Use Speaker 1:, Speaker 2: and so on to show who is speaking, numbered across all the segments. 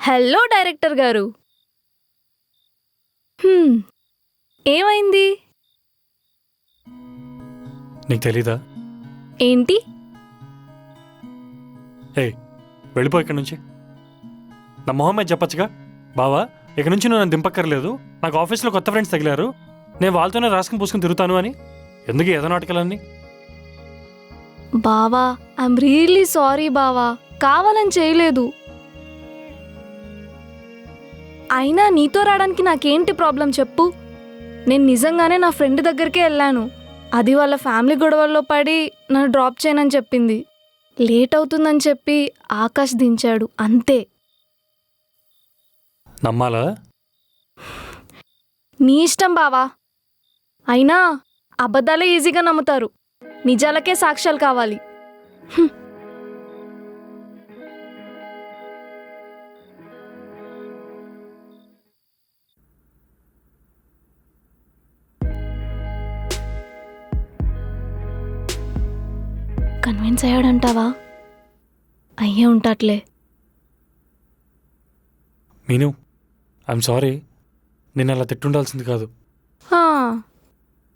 Speaker 1: Hello director గారు. ఏమైంది?
Speaker 2: నీకు తెలీదా?
Speaker 1: ఏంటి?
Speaker 2: వెళ్ళిపో ఇక్కడి నుంచి. నా మొహం మీద చెప్పచ్చుగా. బావా, ఇక నుంచి నువ్వు నన్ను దింపక్కర్లేదు. నాకు ఆఫీస్లో కొత్త ఫ్రెండ్స్ తగిలారు, నేను వాళ్ళతోనే రాసుకుని పూసుకుని తిరుగుతాను అని. ఎందుకు ఏదో నాటకాలన్నీ?
Speaker 1: బావా, ఐఎమ్ రియల్లీ సారీ బావా, కావాలని చేయలేదు. అయినా నీతో రావడానికి నాకేంటి ప్రాబ్లం చెప్పు? నేను నిజంగానే నా ఫ్రెండ్ దగ్గరికే వెళ్ళాను. అది వాళ్ళ ఫ్యామిలీ గొడవల్లో పడి నన్ను డ్రాప్ చేయనని చెప్పింది. లేట్ అవుతుందని చెప్పి ఆకాష్ దించాడు, అంతే.
Speaker 2: నమ్మాలా?
Speaker 1: నీ ఇష్టం బావా. అయినా అబద్ధాలే ఈజీగా నమ్ముతారు, నిజాలకే సాక్ష్యాలు కావాలి. కన్విన్స్ అయ్యాడంటావా? అయ్యే ఉంటాట్లే.
Speaker 2: మీను, ఐఎమ్ సారీ. నేను అలా తిట్టుండాల్సింది కాదు.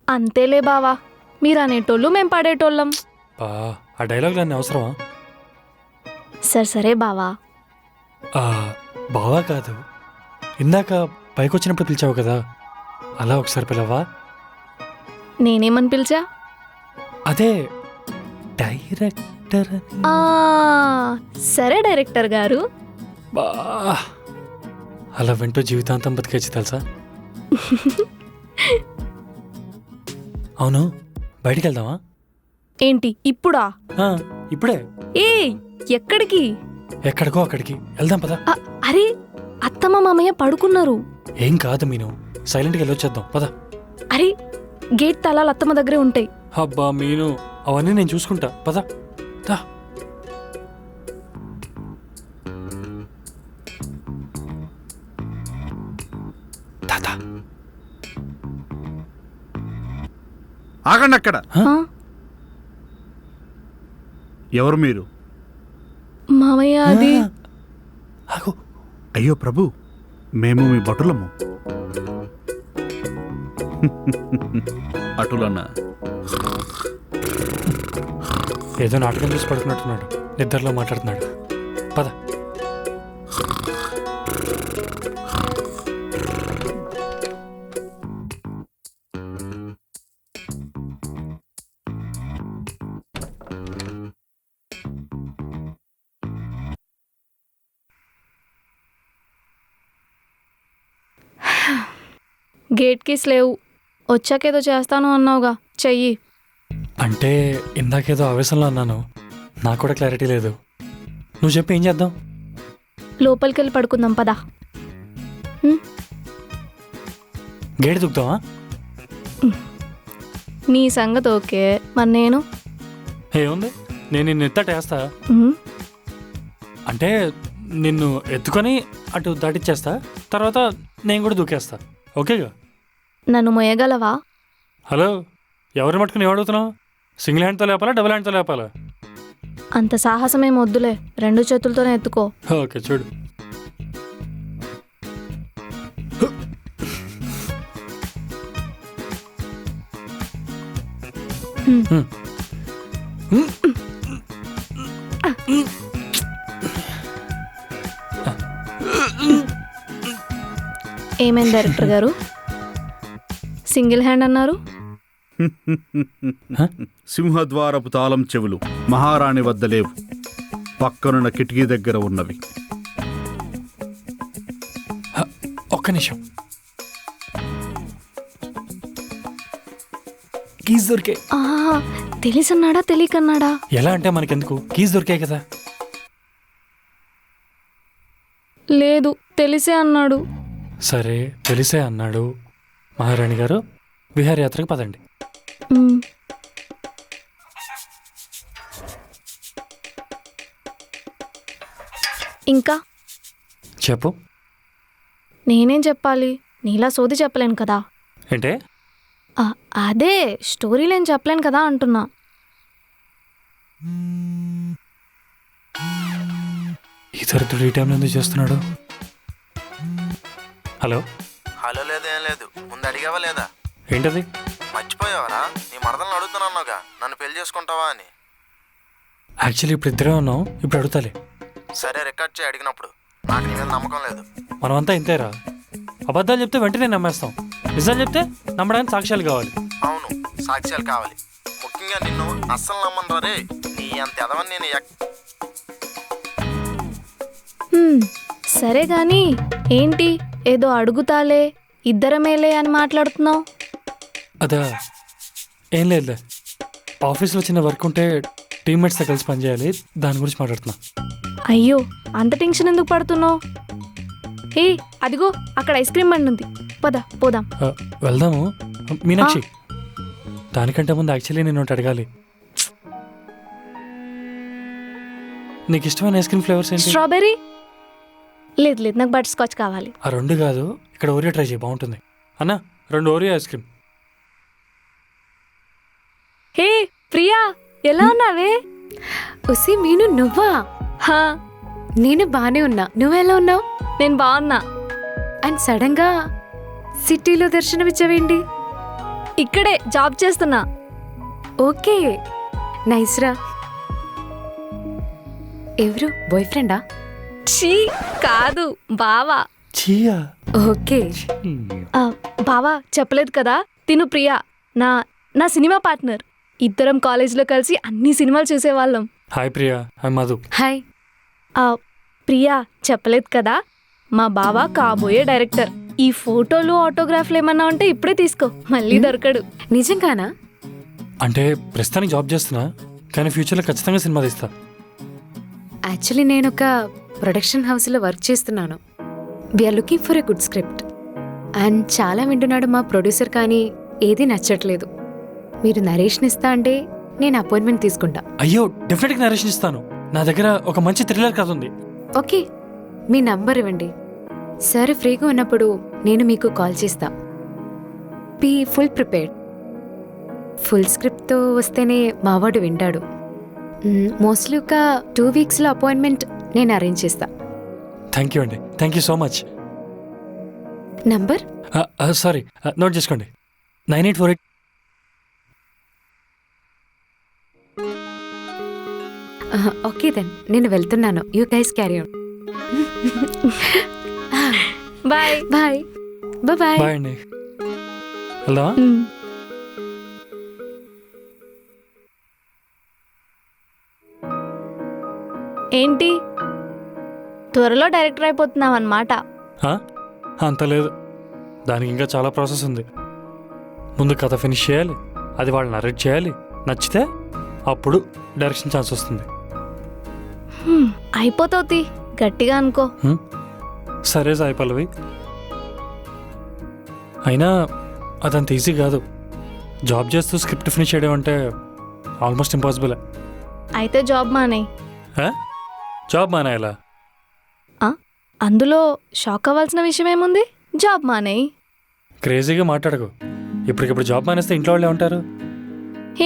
Speaker 1: అంతేలే బావా, మీరు అనేటోళ్ళు మేం పడేటోళ్ళం.
Speaker 2: ఆ డైలాగులు అన్నీ అవసరమా?
Speaker 1: సరే బావా.
Speaker 2: బావా కాదు, ఇందాక పైకొచ్చినప్పుడు పిలిచావు కదా, అలా ఒకసారి పిలవా?
Speaker 1: నేనేమని పిలిచా?
Speaker 2: అదే డైరెక్టర్.
Speaker 1: సరే డైరెక్టర్ గారు.
Speaker 2: అలా వింటూ జీవితాంతం బతికేచ్చు తెలుసా? అవును, బయటికి వెళ్దామా?
Speaker 1: ఏంటి ఇప్పుడా?
Speaker 2: ఇప్పుడే.
Speaker 1: ఎక్కడికి?
Speaker 2: ఎక్కడికో అక్కడికి వెళ్దాం పద.
Speaker 1: అరే, అత్తమ్మ మామయ్య పడుకున్నారు.
Speaker 2: ఏం కాదు మీను, సైలెంట్గా వెళ్ళొచ్చేద్దాం పద.
Speaker 1: అరే, గేట్ తాళాలు అత్తమ్మ దగ్గరే ఉంటాయి.
Speaker 2: అబ్బా మీను, అవన్నీ నేను చూసుకుంటా పద.
Speaker 3: ఆగండి అక్కడ. ఎవరు మీరు?
Speaker 1: మామయ్య, అది.
Speaker 3: అయ్యో ప్రభు, మేము మీ భటులము. అటులన్నా
Speaker 2: ఏదో నాటకం చూసి పడుకున్నట్టున్నాడు, నిద్రలో మాట్లాడుతున్నాడు. పద.
Speaker 1: గేట్ కీస్ లేవు. వచ్చాకేదో చేస్తాను అన్నావుగా, చెయ్యి.
Speaker 2: అంటే ఇందాకేదో ఆవేశంలో అన్నాను, నాకు కూడా క్లారిటీ లేదు. నువ్వు చెప్పి ఏం చేద్దాం?
Speaker 1: లోపలికి వెళ్ళి పడుకుందాం పదా.
Speaker 2: గేట్ దుక్కుతావా?
Speaker 1: నీ సంగతి ఓకే, మరి నేను?
Speaker 2: ఏముంది, నేను నిన్ను ఎత్తటేస్తా. అంటే నిన్ను ఎత్తుకొని అటు దాటిచ్చేస్తా, తర్వాత నేను కూడా దూకేస్తా. ఓకేగా?
Speaker 1: నన్ను మొయ్యగలవా?
Speaker 2: హలో, ఎవరిని మట్టుకుని ఏమడుగుతున్నావు? సింగిల్ హ్యాండ్తో లేపాలా, డబుల్ హ్యాండ్తో లేపాలా?
Speaker 1: అంత సాహసమేం వద్దులే, 2 చేతులతోనే ఎత్తుకో.
Speaker 2: ఓకే, చూడు.
Speaker 1: ఏమైంది డైరెక్టర్ గారు? సింగిల్ హ్యాండ్ అన్నారు?
Speaker 3: సింహద్వారపు తాళం చెవులు మహారాణి వద్ద లేవు, పక్కనున్న కిటికీ దగ్గర ఉన్నవి.
Speaker 2: ఒక్క నిమిషం. కీస్ దొరికే.
Speaker 1: తెలిసన్నాడా తెలియకన్నాడా?
Speaker 2: ఎలా అంటే మనకెందుకు, కీస్ దొరికాయి కదా.
Speaker 1: లేదు, తెలిసే అన్నాడు.
Speaker 2: సరే, తెలిసే అన్నాడు. మహారాణి గారు, విహారయాత్రకు పదండి.
Speaker 1: ఇంకా
Speaker 2: చెప్పు.
Speaker 1: నేనేం చెప్పాలి, నీలా సోది చెప్పలేను కదా.
Speaker 2: ఏంటే?
Speaker 1: అదే స్టోరీలేం చెప్పలేను కదా అంటున్నా.
Speaker 2: ఈ దరిద్రుడు ఈ టైంలో ఎందుకు చేస్తున్నాడు? హలో,
Speaker 4: హలో లేదేం లేదు, ముందు అడిగావా లేదా?
Speaker 2: ఏంటది?
Speaker 4: మర్చిపోయావరా? నీ మరదలను అడుగుతున్నావుగా నన్ను పెళ్లి చేసుకుంటావా అని.
Speaker 2: యాక్చువల్లీ ఇప్పుడు ఇద్దరే ఉన్నాం, ఇప్పుడు అడుగుతాలే.
Speaker 4: సరే రికార్డ్ చేయి అడిగినప్పుడు. నాకు నీ మీద నమ్మకం లేదు.
Speaker 2: మనమంతా ఇంతేరా, అబద్ధాలు చెప్తే వెంటనే నమ్మేస్తాం, నిజాలు చెప్తే నమ్మడానికి సాక్ష్యాలు కావాలి.
Speaker 4: అవును, సాక్ష్యాలు కావాలి. ముఖ్యంగా నిన్ను అస్సలు నమ్మను రే. నీ అంత ఎదవని నేను
Speaker 1: సరే గాని ఏంటి ఏదో అడుగుతాలే ఇద్దరమేలే అని మాట్లాడుతున్నావు?
Speaker 2: అదా, ఏం లేదులే, ఆఫీస్లో చిన్న వర్క్ ఉంటే టీమ్మేట్స్తో కలిసి పనిచేయాలి, దాని గురించి మాట్లాడుతున్నా.
Speaker 1: అయ్యో అంత టెన్షన్ ఎందుకు పడుతున్నావు? ఏ అదిగో అక్కడ ఐస్ క్రీమ్ బండి ఉంది, పద పోదాం.
Speaker 2: వెళ్దాము. మీనాక్షి, దానికంటే ముందు యాక్చువల్లీ నేను ఒకటి అడగాలి. నీకు ఇష్టమైన ఐస్ క్రీమ్ ఫ్లేవర్స్ ఏంటి?
Speaker 1: స్ట్రాబెర్రీ? లేదు లేదు, నాకు బటర్ స్కాచ్ కావాలి.
Speaker 2: ఆ రెండు కాదు, ఇక్కడ ఓరియో ట్రై చేయి, బాగుంటుంది. అన్న 2 ఓరియో ఐస్ క్రీమ్.
Speaker 1: హే ప్రియా, ఎలా ఉన్నావే?
Speaker 5: ఉసి మీను నువ్వా?
Speaker 1: హా,
Speaker 5: నేను బానే ఉన్నా, నువ్వెలా ఉన్నావు?
Speaker 1: నేను బాగున్నా.
Speaker 5: అండ్ సడన్ గా సిటీలో దర్శనమిచ్చావేంటి?
Speaker 1: ఇక్కడే జాబ్ చేస్తున్నా.
Speaker 5: ఓకే, నైస్ రా. ఎవరు, బాయ్ ఫ్రెండా?
Speaker 1: ఛీ కాదు, బావా.
Speaker 2: చీయా?
Speaker 5: ఓకే.
Speaker 1: బావా చెప్పలేదు కదా, తిను ప్రియా, నా నా సినిమా పార్ట్నర్. ఇద్దరం కాలేజ్లో కలిసి అన్ని సినిమాలు చూసేవాళ్ళం.
Speaker 2: Hi Priya, hi Madhu.
Speaker 5: Hi.
Speaker 1: Priya చెప్పలేదు కదా, మా బావ కాబోయే డైరెక్టర్. ఈ ఫోటోలు ఆటోగ్రాఫ్లు ఏమన్నా ఉంటే ఇప్పుడే తీసుకో, మళ్ళీ దొరకడు.
Speaker 5: నిజంగానా?
Speaker 2: అంటే ప్రస్తుతానికి జాబ్ చేస్తున్నా, కానీ ఫ్యూచర్లో ఖచ్చితంగా సినిమా తీస్తా.
Speaker 5: యాక్చువల్లీ నేను ఒక ప్రొడక్షన్ హౌస్లో వర్క్ చేస్తున్నాను. We're looking for a good script. And చాలా వింటున్నాడు మా ప్రొడ్యూసర్, కానీ ఏది నచ్చట్లేదు. మీరు నరేష్ని ఇస్తా అంటే నేను అపాయింట్మెంట్ తీసుకుంటా.
Speaker 2: అయ్యో, డెఫినెట్గా నరేషన్ ఇస్తాను. నా దగ్గర ఒక మంచి థ్రిల్లర్ కథ ఉంది.
Speaker 5: ఓకే, మీ నంబర్ ఇవ్వండి. సరే ఫ్రీగా ఉన్నప్పుడు నేను మీకు కాల్ చేస్తా. Be full prepared. ఫుల్ స్క్రిప్ట్తో వస్తేనే మావాడు వింటాడు. మోస్ట్లీ ఒక 2 వీక్స్లో అపాయింట్మెంట్ నేను అరేంజ్ చేస్తా.
Speaker 2: థ్యాంక్ యూ అండి, thank you so much.
Speaker 5: Number?
Speaker 2: Sorry, note చేసుకోండి. 9848.
Speaker 5: ఓకే దెన్, నేను వెళ్తున్నాను. You guys carry on.
Speaker 1: Bye
Speaker 5: bye. Bye.
Speaker 2: Bye అండి, వెళ్దామా?
Speaker 1: ఏంటి త్వరలో డైరెక్టర్ అయిపోతున్నావు అన్నమాట?
Speaker 2: అంత లేదు, దానికి ఇంకా చాలా ప్రాసెస్ ఉంది. ముందు కథ ఫినిష్ చేయాలి, అది వాళ్ళు నరేట్ చేయాలి, నచ్చితే అప్పుడు డైరెక్షన్ ఛాన్స్ వస్తుంది.
Speaker 1: అయిపోతావు, గట్టిగా అనుకో.
Speaker 2: సరే సాయి పల్లవి, అయినా అదంత ఈజీ కాదు. జాబ్ చేస్తూ స్క్రిప్ట్ ఫినిష్ చేయడం అంటే ఆల్మోస్ట్ ఇంపాసిబుల్.
Speaker 1: అయితే జాబ్ మానేయ్.
Speaker 2: జాబ్ మానేయాలా?
Speaker 1: అందులో షాక్ అవ్వాల్సిన విషయం ఏముంది? జాబ్ మానేయ్.
Speaker 2: క్రేజీగా మాట్లాడకు. ఇప్పటికిప్పుడు జాబ్ మానేస్తే ఇంట్లో వాళ్ళు ఏమంటారు?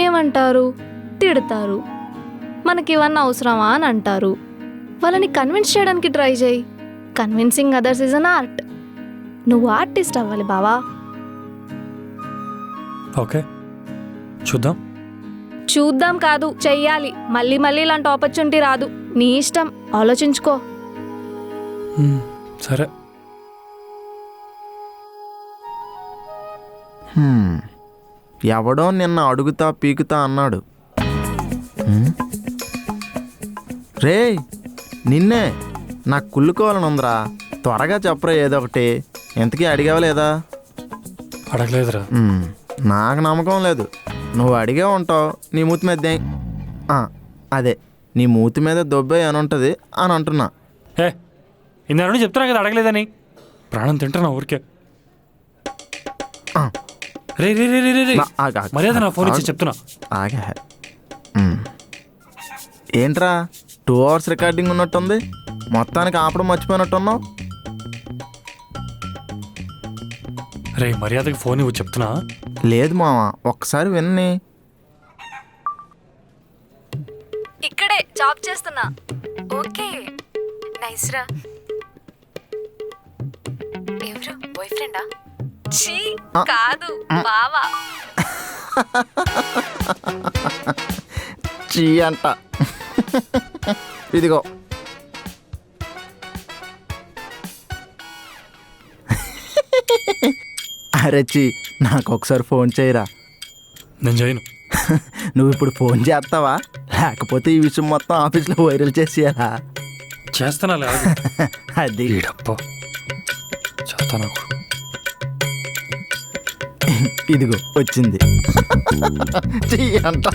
Speaker 1: ఏమంటారు? తిడతారు. మనకి ఇవన్నీ అవసరమా అని అంటారు. వాళ్ళని కన్విన్స్ చేయడానికి ట్రై చేయి. Convincing others is an art. నువ్వు ఆర్టిస్ట్ అవ్వాలి బావా.
Speaker 2: ఓకే, చూద్దాం.
Speaker 1: చూద్దాం కాదు, చెయ్యాలి. మళ్ళీ మళ్ళీ ఇలాంటి ఆపర్చునిటీ రాదు. నీ ఇష్టం, ఆలోచించుకో.
Speaker 2: సరే.
Speaker 4: ఎవడో నిన్న అడుగుతా పీకుతా అన్నాడు. రే నిన్నే, నాకు కుళ్ళుకోవాలని ఉందిరా. త్వరగా చెప్పరా ఏదో ఒకటి. ఎంతకీ అడిగావా లేదా?
Speaker 2: అడగలేదురా.
Speaker 4: నాకు నమ్మకం లేదు. నువ్వు అడిగే ఉంటావు. నీ మూతి మీద అదే నీ మూతి మీద దొబ్బే అని ఉంటుంది అని అంటున్నా.
Speaker 2: ఇందాక చెప్తున్నా కదా అడగలేదని. ప్రాణం తింటున్నా ఊరికే. రే రే రే రే రే, మర్యాద నా ఫోన్ ఇచ్చి చెప్తున్నా.
Speaker 4: ఆగా ఏంట్రా 2 hours రికార్డింగ్ ఉన్నట్టుంది. మొత్తానికి ఆపడం మర్చిపోయినట్టున్నావు.
Speaker 2: రే మర్యాదకి ఫోన్ ఇవ్వు చెప్తున్నా.
Speaker 4: లేదు మామ, ఒక్కసారి విన్ని.
Speaker 1: జాబ్ చేస్తున్నా.
Speaker 5: ఓకే, నైస్ రా. ఎవరు బాయ్ ఫ్రెండా?
Speaker 1: ఛీ, కాదు బావా.
Speaker 4: చీ అంట. ఇదిగో అరే చీ, నాకు ఒకసారి ఫోన్ చేయరా.
Speaker 2: నేను చేయను.
Speaker 4: నువ్వు ఇప్పుడు ఫోన్ చేస్తావా, లేకపోతే ఈ విషయం మొత్తం ఆఫీస్లో వైరల్ చేసేయాలా?
Speaker 2: చేస్తానా లేదు.
Speaker 4: అది
Speaker 2: ఈడప్ప చేస్తా నాకు.
Speaker 4: ఇదిగో వచ్చింది. చీ అంట.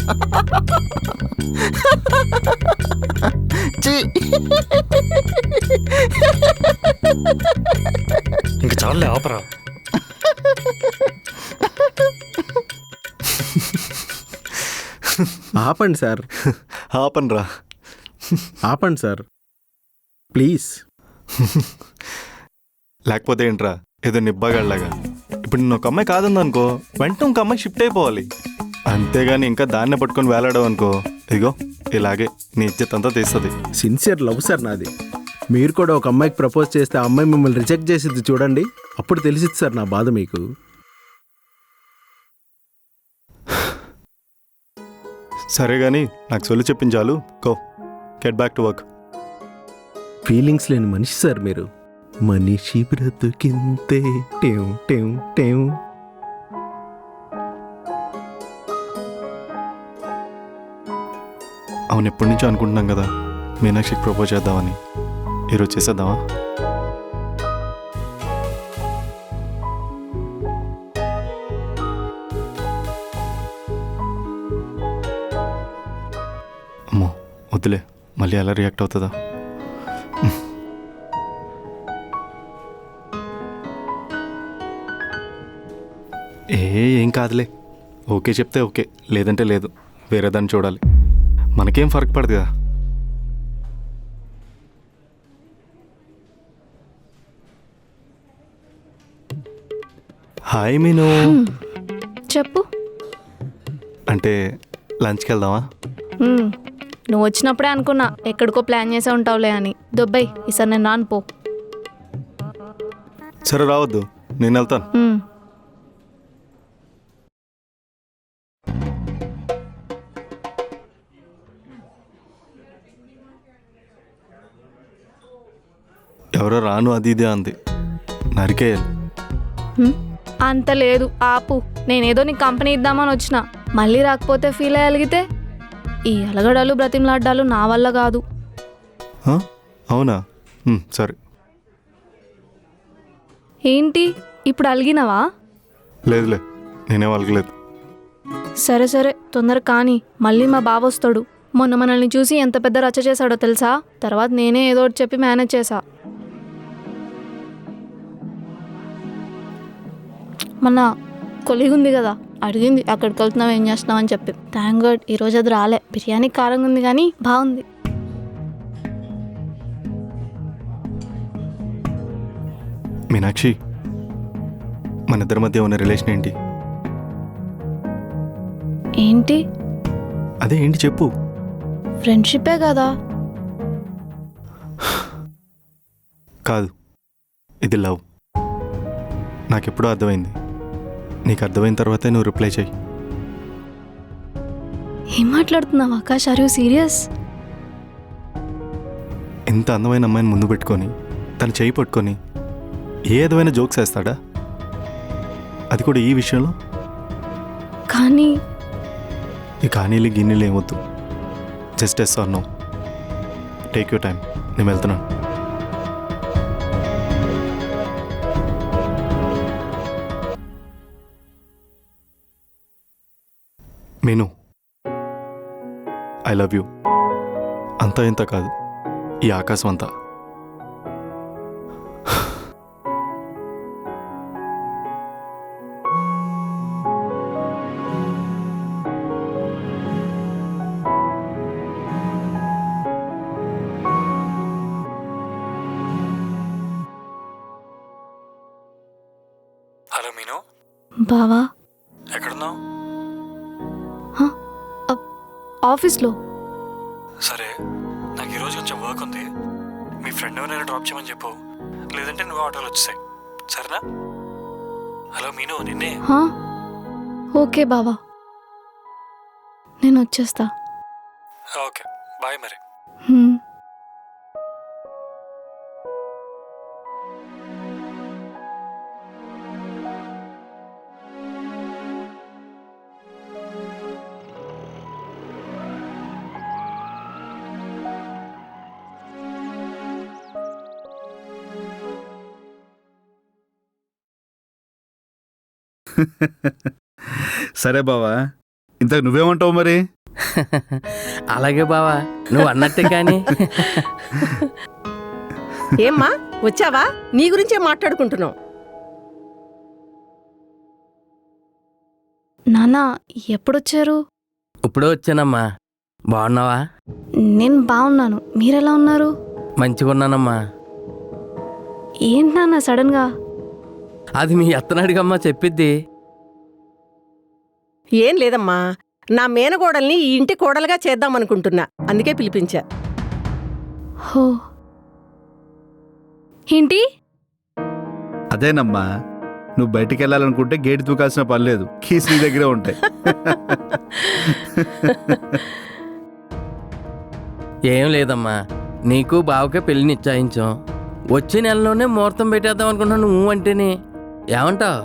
Speaker 4: చీ.
Speaker 2: ఇంక చాలే ఆపరా.
Speaker 6: ఆపండి సార్,
Speaker 7: ఆపనరా.
Speaker 6: ఆపండి సార్ ప్లీజ్.
Speaker 7: లేకపోతే ఏంట్రా, ఏదో నిబ్బాగాళ్ళలాగా. ఇప్పుడు నేను ఒక అమ్మాయి కాదనుకో, వెంటనే ఇంకో అమ్మాయి షిఫ్ట్ అయిపోవాలి. అంతేగాని ఇంకా దాన్నే పట్టుకొని వేలాడావు అనుకో, ఇదిగో ఇలాగే నీ ఇజ్జత్ అంతా తీస్తుంది.
Speaker 6: సిన్సియర్ లవ్ సార్ నాది. మీరు కూడా ఒక అమ్మాయికి ప్రపోజ్ చేస్తే ఆ అమ్మాయి మిమ్మల్ని రిజెక్ట్ చేసిద్ది చూడండి, అప్పుడు తెలిసిద్ది సార్ నా బాధ మీకు.
Speaker 7: సరే కానీ నాకు సొల్లు చెప్పించాలు. Go get back to work.
Speaker 6: Feelings లేని మనిషి సార్ మీరు. మనిషి బ్రతుకింతే టేవ్ టేవ్ టేవ్.
Speaker 7: అవును, ఎప్పటి నుంచో అనుకుంటున్నాం కదా మీనాక్షికి ప్రపోజ్ చేద్దామని. ఈరోజు చేసేద్దామా? అమ్మో వద్దులే, మళ్ళీ ఎలా రియాక్ట్ అవుతుందా? ఏం కాదులే, ఓకే చెప్తే ఓకే, లేదంటే లేదు. వేరే దాన్ని చూడాలి, మనకేం ఫరక్ పడదు కదా. హాయ్ మీను.
Speaker 1: చెప్పు.
Speaker 7: అంటే లంచ్కి వెళ్దామా?
Speaker 1: నువ్వు వచ్చినప్పుడే అనుకున్నా ఎక్కడికో ప్లాన్ చేసే ఉంటావులే అని. దొబ్బై ఈసారి నేను రాను పో.
Speaker 7: సరే రావద్దు, నేను వెళ్తాను. ఎవరో రాను అది ఇదే అంది, నరికేయాలి.
Speaker 1: అంత లేదు, ఆపు. నేనేదో నీకు కంపెనీ ఇద్దామని వచ్చిన, మళ్ళీ రాకపోతే ఫీల్ అయ్యగలిగితే ఈ అలగడాలు బ్రతిమలాడ్డాలు నా వల్ల కాదు.
Speaker 7: అవునా? సరే.
Speaker 1: ఏంటి ఇప్పుడు అలిగినవా?
Speaker 7: లేదులే, నేనే వాళ్ళకలేదు.
Speaker 1: సరే సరే, తొందర కానీ, మళ్ళీ మా బావ వస్తాడు. మొన్న మనల్ని చూసి ఎంత పెద్ద రచ్చ చేశాడో తెలుసా? తర్వాత నేనే ఏదో ఒకటి చెప్పి మేనేజ్ చేశా. మన కొలిగి ఉంది కదా, అడిగింది అక్కడికి వెళ్తున్నావు ఏం చేస్తున్నావు అని చెప్పి. థ్యాంక్ గాడ్ ఈరోజు అది రాలే. బిర్యానీ కారంగా ఉంది కానీ బాగుంది.
Speaker 7: మీనాక్షి, మన ఇద్దరి మధ్య ఉన్న రిలేషన్ ఏంటి?
Speaker 1: ఏంటి?
Speaker 7: అదే ఏంటి చెప్పు.
Speaker 1: ఫ్రెండ్షిపే కదా.
Speaker 7: కాదు, ఇది లవ్. నాకెప్పుడూ అర్థమైంది. నీకు అర్థమైన తర్వాతే నువ్వు రిప్లై చేయి.
Speaker 1: ఏం మాట్లాడుతున్నావు ఆకాష్? Are you serious?
Speaker 7: ఇంత అందమైన అమ్మాయిని ముందు పెట్టుకొని తను చేయి పట్టుకొని ఏ విధమైన జోక్స్ వేస్తాడా? అది కూడా ఈ విషయంలో.
Speaker 1: కానీ
Speaker 7: ఈ కానీలు గిన్నెలు ఏమొద్దు, just yes or no. Take your time, నేను వెళ్తున్నాను. మీను, ఐ లవ్ యూ. అంతా ఇంత కాదు, ఈ ఆకాశం అంతా.
Speaker 2: హలో మీను,
Speaker 1: బావా
Speaker 2: ఎక్కడున్నావు?
Speaker 1: ఆఫీస్లో.
Speaker 2: సరే, నాకు ఈరోజు కొంచెం వర్క్ ఉంది. మీ ఫ్రెండ్ ఎవరైనా డ్రాప్ చేయమని చెప్పు, లేదంటే నువ్వు ఆటోలో వచ్చేసాయి. సరేనా? హలో మీను, నిన్నే.
Speaker 1: హా? ఓకే బావా, నేను వచ్చేస్తా.
Speaker 2: ఓకే, బాయ్ మరి.
Speaker 1: హ్మ్.
Speaker 3: సరే బావా, ఇంతకు నువ్వేమంటావు మరి?
Speaker 8: అలాగే బావా, నువ్వు అన్నట్టే కానీ.
Speaker 9: ఏమ్మా వచ్చావా? నీ గురించే మాట్లాడుకుంటున్నాం.
Speaker 1: నాన్న ఎప్పుడొచ్చారు?
Speaker 8: ఇప్పుడే వచ్చానమ్మా. బాగున్నావా?
Speaker 1: నేను బాగున్నాను, మీరెలా ఉన్నారు?
Speaker 8: మంచిగా ఉన్నానమ్మా.
Speaker 1: ఏంటి నాన్న సడన్గా?
Speaker 8: అది మీ అత్తనాడిగమ్మా చెప్పిద్ది.
Speaker 9: ఏం లేదమ్మా, నా మేనగోడల్ని ఈ ఇంటి కోడలుగా చేద్దామనుకుంటున్నా, అందుకే పిలిపించా.
Speaker 1: హో, ఏంటి?
Speaker 3: అదేనమ్మా, నువ్వు బయటికి వెళ్ళాలనుకుంటే గేట్ దూకాల్సిన పని లేదు, కీస్ నీ దగ్గరే ఉంటాయి.
Speaker 8: ఏం లేదమ్మా, నీకు బావకే పెళ్లి నిశ్చయించాం. వచ్చే నెలలోనే ముహూర్తం పెట్టేద్దాం అనుకుంటున్నాను. నువ్వు అంటేనే ఏమంటావు?